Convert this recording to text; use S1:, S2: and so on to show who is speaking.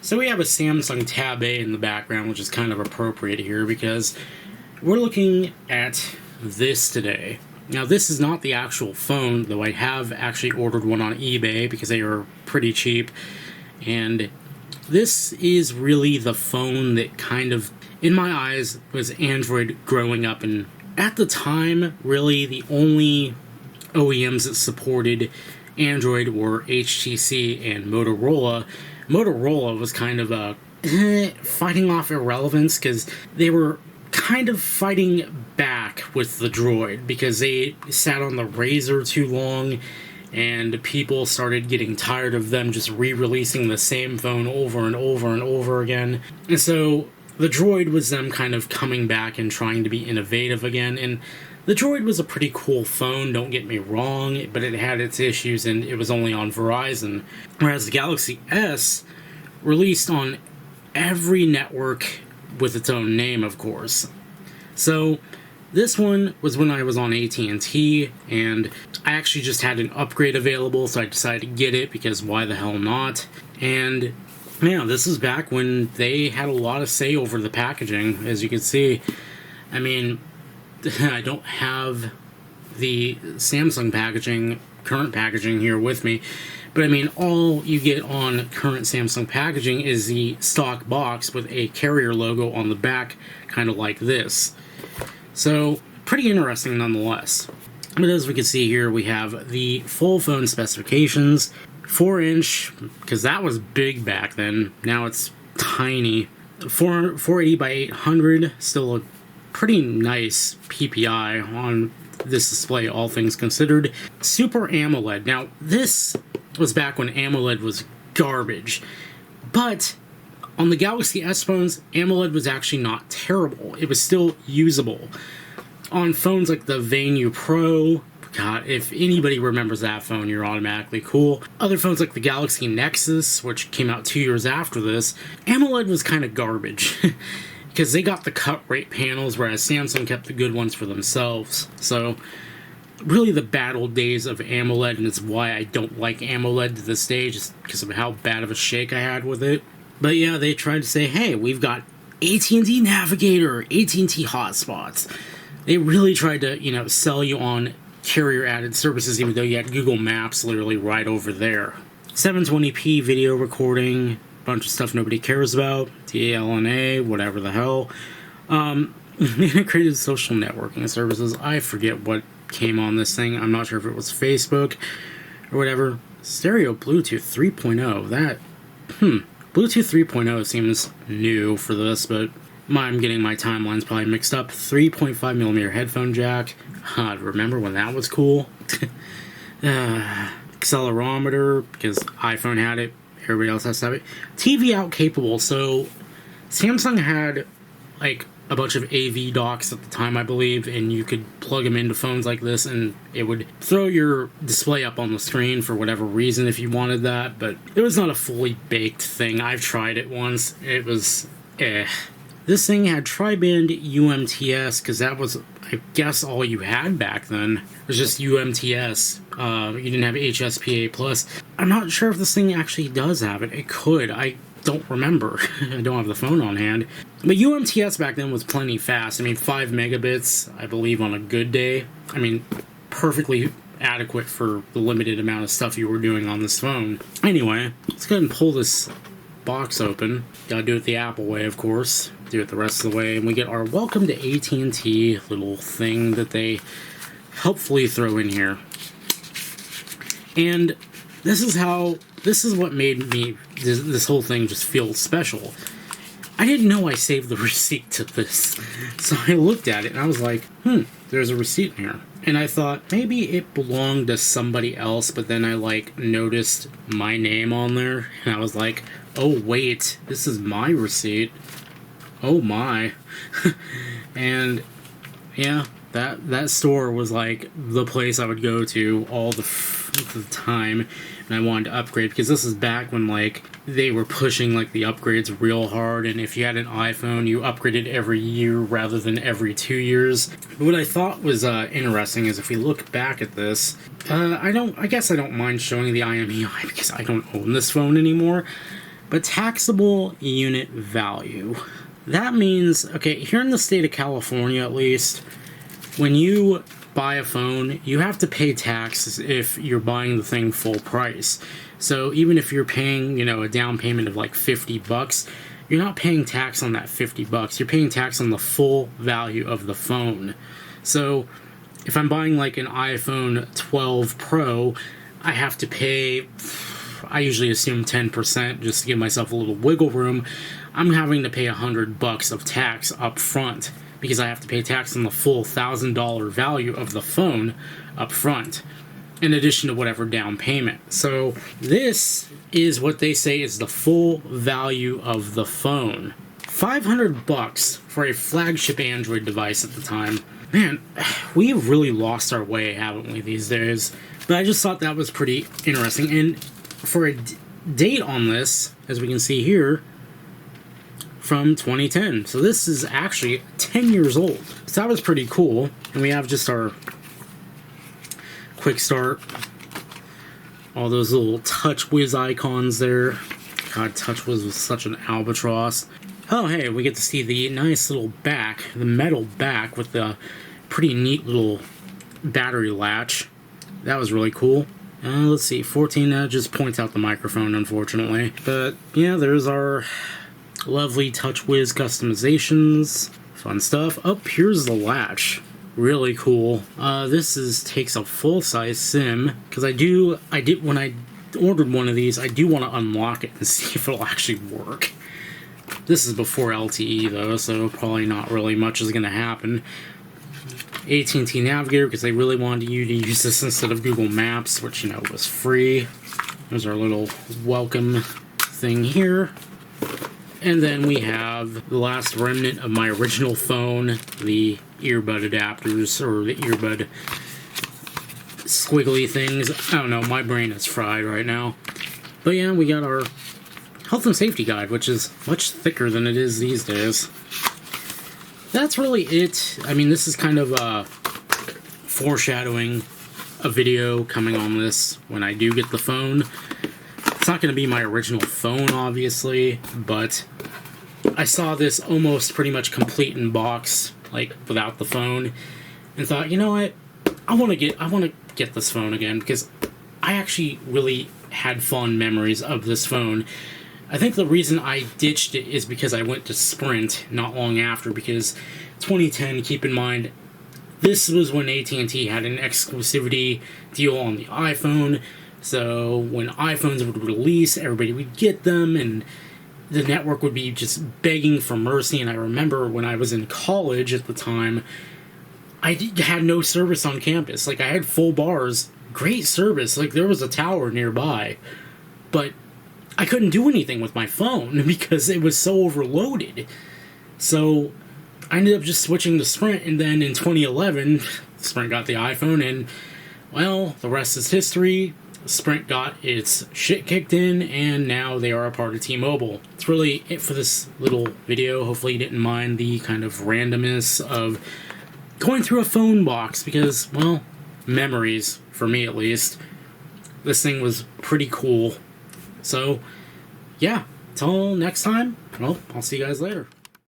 S1: So we have a Samsung Tab A in the background, which is kind of appropriate here because we're looking at this today. Now, this is not the actual phone, though I have actually ordered one on eBay because they are pretty cheap. And this is really the phone that kind of, in my eyes, was Android growing up. And at the time, really, the only OEMs that supported Android were HTC and Motorola. Motorola was kind of fighting off irrelevance because they were kind of fighting back with the Droid because they sat on the Razr too long and people started getting tired of them just re-releasing the same phone over and over and over again. And so the Droid was them kind of coming back and trying to be innovative again. And the Droid was a pretty cool phone, don't get me wrong, but it had its issues and it was only on Verizon. Whereas the Galaxy S released on every network with its own name, of course. So this one was when I was on AT&T, and I actually just had an upgrade available, so I decided to get it because why the hell not? And yeah, this is back when they had a lot of say over the packaging, as you can see. I mean, I don't have the Samsung packaging, current packaging here with me, but I mean, all you get on current Samsung packaging is the stock box with a carrier logo on the back, kind of like this. So, pretty interesting nonetheless. But as we can see here, we have the full phone specifications, 4-inch, because that was big back then, now it's tiny, 480 by 800, still a pretty nice PPI on this display, all things considered. Super AMOLED. Now, this was back when AMOLED was garbage, but on the Galaxy S phones, AMOLED was actually not terrible. It was still usable. On phones like the Venue Pro, God, if anybody remembers that phone, you're automatically cool. Other phones like the Galaxy Nexus, which came out 2 years after this, AMOLED was kind of garbage. Because they got the cut rate panels, whereas Samsung kept the good ones for themselves. So, really the bad old days of AMOLED, and it's why I don't like AMOLED to this day, just because of how bad of a shake I had with it. But yeah, they tried to say, hey, we've got AT&T Navigator, AT&T hotspots. They really tried to, sell you on carrier-added services, even though you had Google Maps literally right over there. 720p video recording, bunch of stuff nobody cares about, DLNA, whatever the hell. Integrated social networking services, I forget what came on this thing, I'm not sure if it was Facebook or whatever. Stereo Bluetooth 3.0, Bluetooth 3.0 seems new for this, but I'm getting my timelines probably mixed up. 3.5mm headphone jack, remember when that was cool? Accelerometer, because iPhone had it, everybody else has to have it. TV out capable, so Samsung had like a bunch of AV docks at the time, I believe, and you could plug them into phones like this and it would throw your display up on the screen for whatever reason if you wanted that, but it was not a fully baked thing. I've tried it once, it was This thing had tri-band UMTS, because that was, I guess, all you had back then. It was just UMTS. You didn't have HSPA+. I'm not sure if this thing actually does have it. It could. I don't remember. I don't have the phone on hand. But UMTS back then was plenty fast. I mean, 5 megabits, I believe, on a good day. I mean, perfectly adequate for the limited amount of stuff you were doing on this phone. Anyway, let's go ahead and pull this box open. Gotta do it the Apple way, of course. Do it the rest of the way, and we get our welcome to AT&T little thing that they helpfully throw in here. And this is what made me this whole thing just feel special. I didn't know I saved the receipt to this, so I looked at it and I was like, there's a receipt in here. And I thought maybe it belonged to somebody else, but then I noticed my name on there, and I was like, oh wait, this is my receipt. Oh my. And yeah, that store was like the place I would go to all the time, and I wanted to upgrade, because this is back when they were pushing the upgrades real hard, and if you had an iPhone you upgraded every year rather than every 2 years. But what I thought was interesting is if we look back at this, I guess I don't mind showing the IMEI because I don't own this phone anymore. But taxable unit value. That means, okay, here in the state of California at least, when you buy a phone, you have to pay tax if you're buying the thing full price. So even if you're paying, you know, a down payment of like $50, you're not paying tax on that $50. You're paying tax on the full value of the phone. So if I'm buying like an iPhone 12 Pro, I have to pay, I usually assume 10% just to give myself a little wiggle room. I'm having to pay $100 of tax up front because I have to pay tax on the full $1,000 value of the phone up front, in addition to whatever down payment. So this is what they say is the full value of the phone. $500 for a flagship Android device at the time. Man, we've really lost our way, haven't we, these days? But I just thought that was pretty interesting. And for a date on this, as we can see here, from 2010. So this is actually 10 years old. So that was pretty cool. And we have just our quick start. All those little TouchWiz icons there. God, TouchWiz was such an albatross. Oh, hey, we get to see the nice little back, the metal back with the pretty neat little battery latch. That was really cool. Let's see, 14 just points out the microphone, unfortunately. But yeah, there's our lovely TouchWiz customizations. Fun stuff. Oh, here's the latch. Really cool. This takes a full-size SIM, because when I ordered one of these, I do want to unlock it and see if it'll actually work. This is before LTE though, so probably not really much is going to happen. AT&T Navigator, because they really wanted you to use this instead of Google Maps, which, you know, was free. There's our little welcome thing here. And then we have the last remnant of my original phone, the earbud adapters, or the earbud squiggly things. I don't know, my brain is fried right now. But yeah, we got our health and safety guide, which is much thicker than it is these days. That's really it. I mean, this is kind of foreshadowing a video coming on this when I do get the phone. It's not going to be my original phone, obviously, but I saw this almost pretty much complete in box, like without the phone, and thought, you know what, I want to get this phone again, because I actually really had fond memories of this phone. I think the reason I ditched it is because I went to Sprint not long after, because 2010, keep in mind, this was when AT&T had an exclusivity deal on the iPhone, so when iPhones would release, everybody would get them, and the network would be just begging for mercy. And I remember when I was in college at the time, I had no service on campus. Like, I had full bars, great service, like there was a tower nearby, but I couldn't do anything with my phone because it was so overloaded. So I ended up just switching to Sprint, and then in 2011, Sprint got the iPhone, and, well, the rest is history. Sprint got its shit kicked in, and now they are a part of T-Mobile. That's really it for this little video. Hopefully you didn't mind the kind of randomness of going through a phone box, because, well, memories, for me at least. This thing was pretty cool. So, yeah, till next time, well, I'll see you guys later.